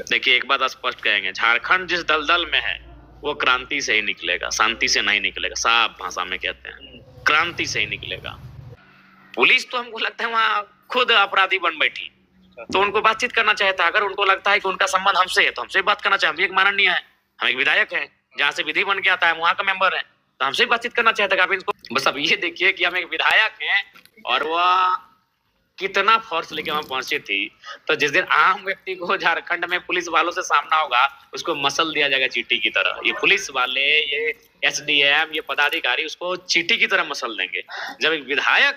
देखिए, एक बात स्पष्ट कहेंगे, झारखंड जिस दलदल में है वो क्रांति से ही निकलेगा, शांति से नहीं निकलेगा। साफ भाषा में कहते हैं, क्रांति से ही निकलेगा। पुलिस तो हमको लगता है वहां खुद अपराधी बन बैठी, तो उनको बातचीत करना चाहिए था। अगर उनको लगता है कि उनका संबंध हमसे है तो हमसे बात करना चाहिए। हम भी एक माननीय है, हम एक विधायक हैं, जहाँ से विधि बन के आता है वहां का मेंबर है, तो हमसे बातचीत करना चाहिए था। आप इनको बस अब ये देखिए कि हम एक विधायक हैं और वह कितना फोर्स लेके वहां पहुंची थी। तो जिस दिन आम व्यक्ति को झारखंड में पुलिस वालों से सामना होगा, उसको मसल दिया जाएगा चींटी की तरह। ये पुलिस वाले, ये एसडीएम, ये पदाधिकारी उसको चींटी की तरह मसल देंगे। जब एक विधायक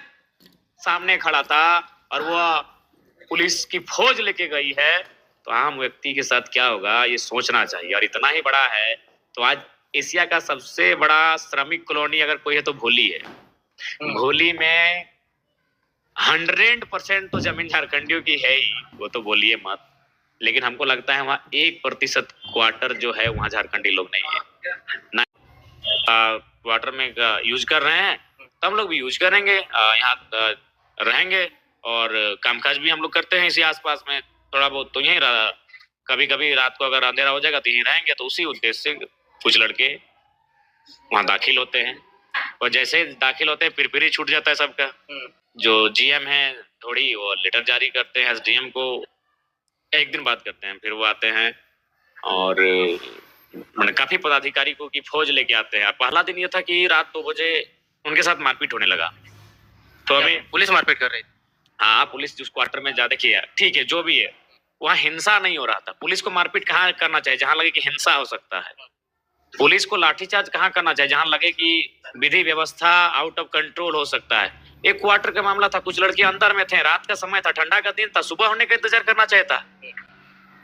सामने खड़ा था और वह पुलिस की फौज लेके गई है, तो आम व्यक्ति के साथ क्या होगा ये सोचना चाहिए। और इतना ही बड़ा है तो आज एशिया का सबसे बड़ा श्रमिक कॉलोनी अगर कोई है तो भोली है। भोली में 100% तो जमीन झारखंडियों की है ही, वो तो बोलिए मत। लेकिन हमको लगता है वहाँ 1% क्वार्टर जो है वहाँ झारखंडी लोग नहीं है ना। क्वार्टर में यूज कर रहे हैं तो हम लोग भी यूज करेंगे, यहाँ रहेंगे और कामकाज भी हम लोग करते हैं इसी आसपास में थोड़ा बहुत। तो यही कभी कभी रात को अगर अंधेरा हो जाएगा तो यहीं रहेंगे। तो उसी उद्देश्य से कुछ लड़के वहाँ दाखिल होते हैं और जैसे ही दाखिल होते हैं फिर ही छूट जाता है सबका। जो जीएम है थोड़ी वो लेटर जारी करते हैं एसडीएम को, एक दिन बात करते हैं, फिर वो आते हैं और काफी पदाधिकारी को की फौज लेके आते हैं। पहला दिन ये था कि रात 2 बजे उनके साथ मारपीट होने लगा। तो हमें पुलिस मारपीट कर रही थी। हाँ, पुलिस जिस क्वार्टर में ज्यादा किया, ठीक है, जो भी है, वहाँ हिंसा नहीं हो रहा था। पुलिस को मारपीट कहाँ करना चाहिए? जहाँ लगे कि हिंसा हो सकता है। पुलिस को लाठीचार्ज कहाँ करना चाहिए? जहाँ लगे कि विधि व्यवस्था आउट ऑफ कंट्रोल हो सकता है। एक क्वार्टर का मामला था, कुछ लड़के अंदर में थे, रात का समय था, ठंडा का दिन था, सुबह होने का इंतजार करना चाहिए था।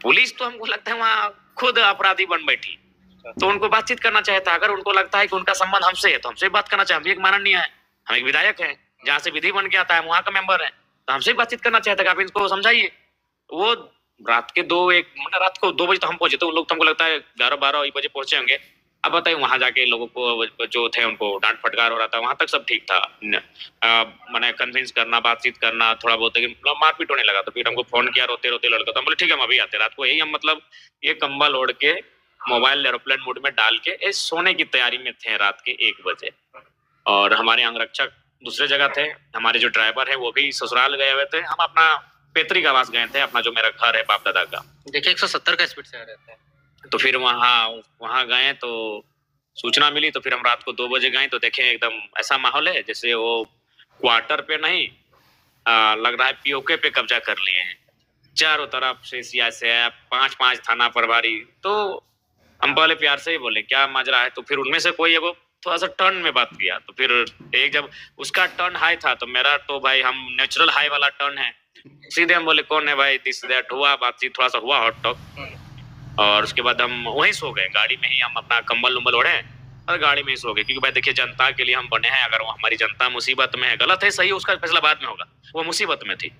पुलिस तो हमको लगता है वहाँ खुद अपराधी बन बैठी, तो उनको बातचीत करना चाहिए था। अगर उनको लगता है कि उनका संबंध हमसे है तो हमसे बात करना चाहिए। हम भी एक माननीय है, हम एक विधायक हैं, जहाँ से विधि बन के आता है वहां का मेंबर है, तो हमसे बातचीत करना चाहिए था। आप इनको समझाइए। वो रात के 2-1 रात को 2 बजे तो हम पहुंचे, तो उन लोग तो हमको लगता है 11-12 बजे पहुंचे होंगे। अब बताइए वहां जाके लोगों को जो थे उनको डांट फटकार हो रहा था, वहां तक सब ठीक था। मैंने कन्विंस करना, बातचीत करना थोड़ा बहुत, लेकिन मारपीट होने लगा। तो फिर हमको फोन किया रोते रोते लड़का, तो हम बोले ठीक है हम अभी आते। रात को यही हम मतलब ये कंबल ओढ़ के मोबाइल एरोप्लेन मोड में डाल के सोने की तैयारी में थे रात के 1 बजे। और हमारे अंगरक्षक दूसरे जगह थे, हमारे जो ड्राइवर है वो भी ससुराल गए हुए थे। हम अपना पैतृक आवास गए थे, अपना जो मेरा घर है बाप दादा का। देखिए 170 का स्पीड से आ रहे थे। तो फिर वहां गए तो सूचना मिली, तो फिर हम रात को 2 बजे गए तो देखे एकदम ऐसा माहौल है जैसे वो क्वार्टर पे नहीं, लग रहा है पीओके पे कब्जा कर लिए हैं। चारों तरफ से सीआईएसएफ, 5-5 थाना प्रभारी। तो हम पहले प्यार से ही बोले क्या माजरा है, तो फिर उनमें से कोई एगो थोड़ा सा टर्न में बात किया। तो फिर एक जब उसका टर्न हाई था तो मेरा तो भाई हम नेचुरल हाई वाला टर्न है, सीधे हम बोले कौन है भाई, दिस दैट हुआ, बातचीत थोड़ा सा हुआ हॉट टॉक। और उसके बाद हम वहीं सो गए, गाड़ी में ही हम अपना कंबल उम्बल ओढ़े और गाड़ी में ही सो गए। क्योंकि भाई देखिए जनता के लिए हम बने हैं, अगर वो हमारी जनता मुसीबत में है, गलत है सही है उसका फैसला बाद में होगा, वो मुसीबत में थी,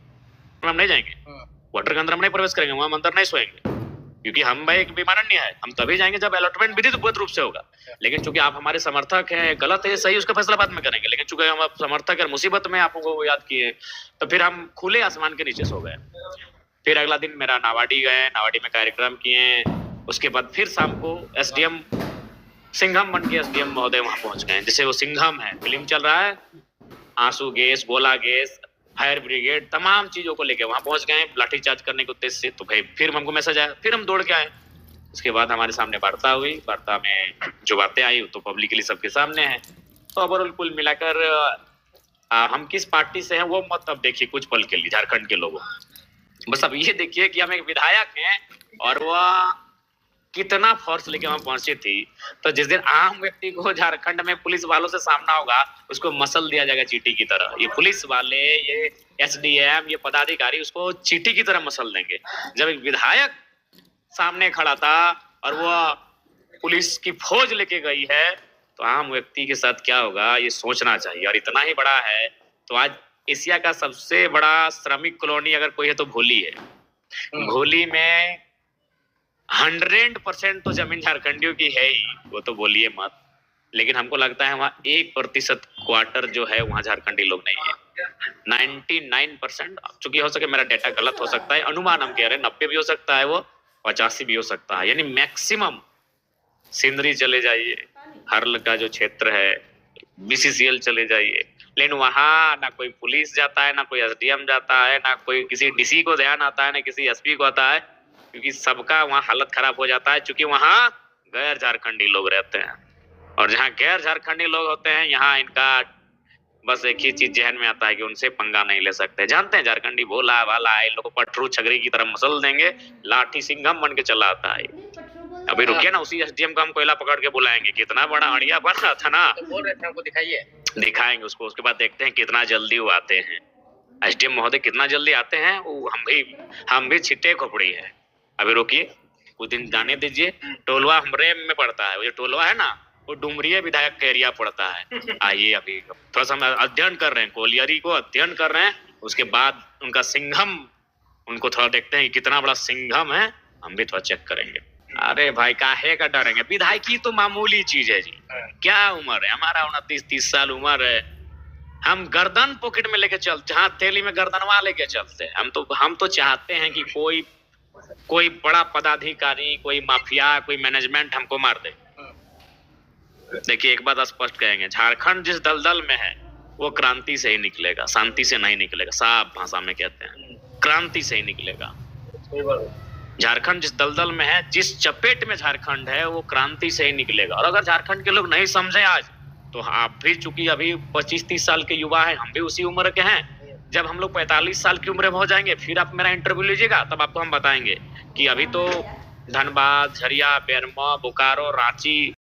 हम नहीं जाएंगे क्वार्टर के अंदर, हम नहीं प्रवेश करेंगे, वहां अंदर नहीं सोएंगे। क्योंकि हम भाई एक विमाननीय है, हम तभी जाएंगे जब अलॉटमेंट विधिवत रूप से होगा। लेकिन चूंकि आप हमारे समर्थक हैं, गलत है सही उसका फैसला बाद में करेंगे, लेकिन चूंकि हम समर्थक है, मुसीबत में आपको याद किए, तो फिर हम खुले आसमान के नीचे सो गए। फिर अगला दिन मेरा नावाडी गए, नावाडी में कार्यक्रम किए। उसके बाद फिर शाम को एसडीएम सिंघम बन के एसडीएम महोदय वहां पहुंच गए। जैसे वो सिंघम है, फिल्म चल रहा है, आंसू गैस, गोला गैस, फायर ब्रिगेड, तमाम चीजों को लेके वहां पहुंच गए लाठीचार्ज करने के उद्देश्य से। तो भाई फिर हमको मैसेज आया, फिर हम दौड़ के आए। उसके बाद हमारे सामने वार्ता हुई, वार्ता में जो बातें आई तो पब्लिकली सबके सामने है। तो ओवरऑल कुल मिलाकर हम किस पार्टी से हैं वो मत अब देखिए कुछ पल के लिए झारखंड के लोगों, बस अब ये देखिए कि हम एक विधायक हैं और वह कितना फोर्स लेके वहां पहुंची थी। तो जिस दिन आम व्यक्ति को झारखंड में पुलिस वालों से सामना होगा, उसको मसल दिया जाएगा चींटी की तरह। ये पुलिस वाले, ये एसडीएम, ये पदाधिकारी उसको चींटी की तरह मसल देंगे। जब एक विधायक सामने खड़ा था और वह पुलिस की फौज लेके गई है, तो आम व्यक्ति के साथ क्या होगा ये सोचना चाहिए। और इतना ही बड़ा है तो आज एशिया का सबसे बड़ा श्रमिक कॉलोनी अगर कोई है तो भोली है। भोली में 100% तो जमीन झारखंडियों की है ही, वो तो बोलिए मत। लेकिन हमको लगता है वहाँ 1% क्वार्टर जो है वहाँ झारखंडी लोग नहीं है। 99%, चूंकि हो सके मेरा डेटा गलत हो सकता है, अनुमान हम कह रहे हैं 90 भी हो सकता है वो, 85 भी हो सकता है, यानी मैक्सिमम सिंदरी चले जाइए, हर्ल का जो क्षेत्र है, बीसीसीएल चले जाइए, लेकिन वहां ना कोई पुलिस जाता है, ना कोई एसडीएम जाता है, ना कोई किसी डीसी को ध्यान आता है, ना किसी एसपी को आता है, क्योंकि सबका वहां हालत खराब हो जाता है, क्योंकि वहां गैर झारखंडी लोग रहते हैं। और जहाँ गैर झारखंडी लोग होते हैं, यहाँ इनका बस एक ही चीज जहन में आता है कि उनसे पंगा नहीं ले सकते। जानते हैं झारखंडी भोला भाला है, इन लोगों को पटरू छगरी की तरह मसल देंगे, लाठी सिंघम बन के चला आता है। अभी रुकिए ना, उसी एसडीएम को हम कोयला पकड़ के बुलाएंगे, कितना बड़ा अड़िया बन रहा था ना, बोल रहे थे हमको दिखाइए, दिखाएंगे उसको, उसके बाद देखते हैं कितना जल्दी वो आते हैं। एसडीएम महोदय कितना जल्दी आते हैं, वो हम भी छिट्टे खोपड़ी है। अभी रुकिए, कुछ दिन जाने दीजिए। टोलवा हमरे में पड़ता है, वो जो टोलवा है ना, वो डुमरिया विधायक का एरिया पड़ता है। आइए, अभी थोड़ा सा हम अध्ययन कर रहे हैं, कोलियरी को अध्ययन कर रहे हैं, उसके बाद उनका सिंघम, उनको थोड़ा देखते हैं कि कितना बड़ा सिंघम है, हम भी थोड़ा चेक करेंगे। अरे भाई काहे का डरेंगे, विधायकी तो मामूली चीज है जी, क्या उम्र है हमारा, 29-30 साल उम्र है। हम गर्दन पॉकेट में लेके चलते, हाथ थैली में गर्दनवा लेके चलते हैं। हम तो चाहते हैं कि कोई बड़ा पदाधिकारी, कोई माफिया, कोई मैनेजमेंट हमको मार दे। देखिए, एक बात स्पष्ट कहेंगे, झारखंड जिस दलदल में है वो क्रांति से ही निकलेगा, शांति से नहीं निकलेगा। साफ भाषा में कहते हैं, क्रांति से ही निकलेगा। झारखंड जिस दलदल में है, जिस चपेट में झारखंड है, वो क्रांति से ही निकलेगा। और अगर झारखंड के लोग नहीं समझे आज, तो आप भी, चूंकि अभी 25-30 साल के युवा हैं, हम भी उसी उम्र के हैं। जब हम लोग 45 साल की उम्र में हो जाएंगे, फिर आप मेरा इंटरव्यू लीजिएगा, तब आपको हम बताएंगे कि अभी तो धनबाद, झरिया, बेरमो, बोकारो, रांची,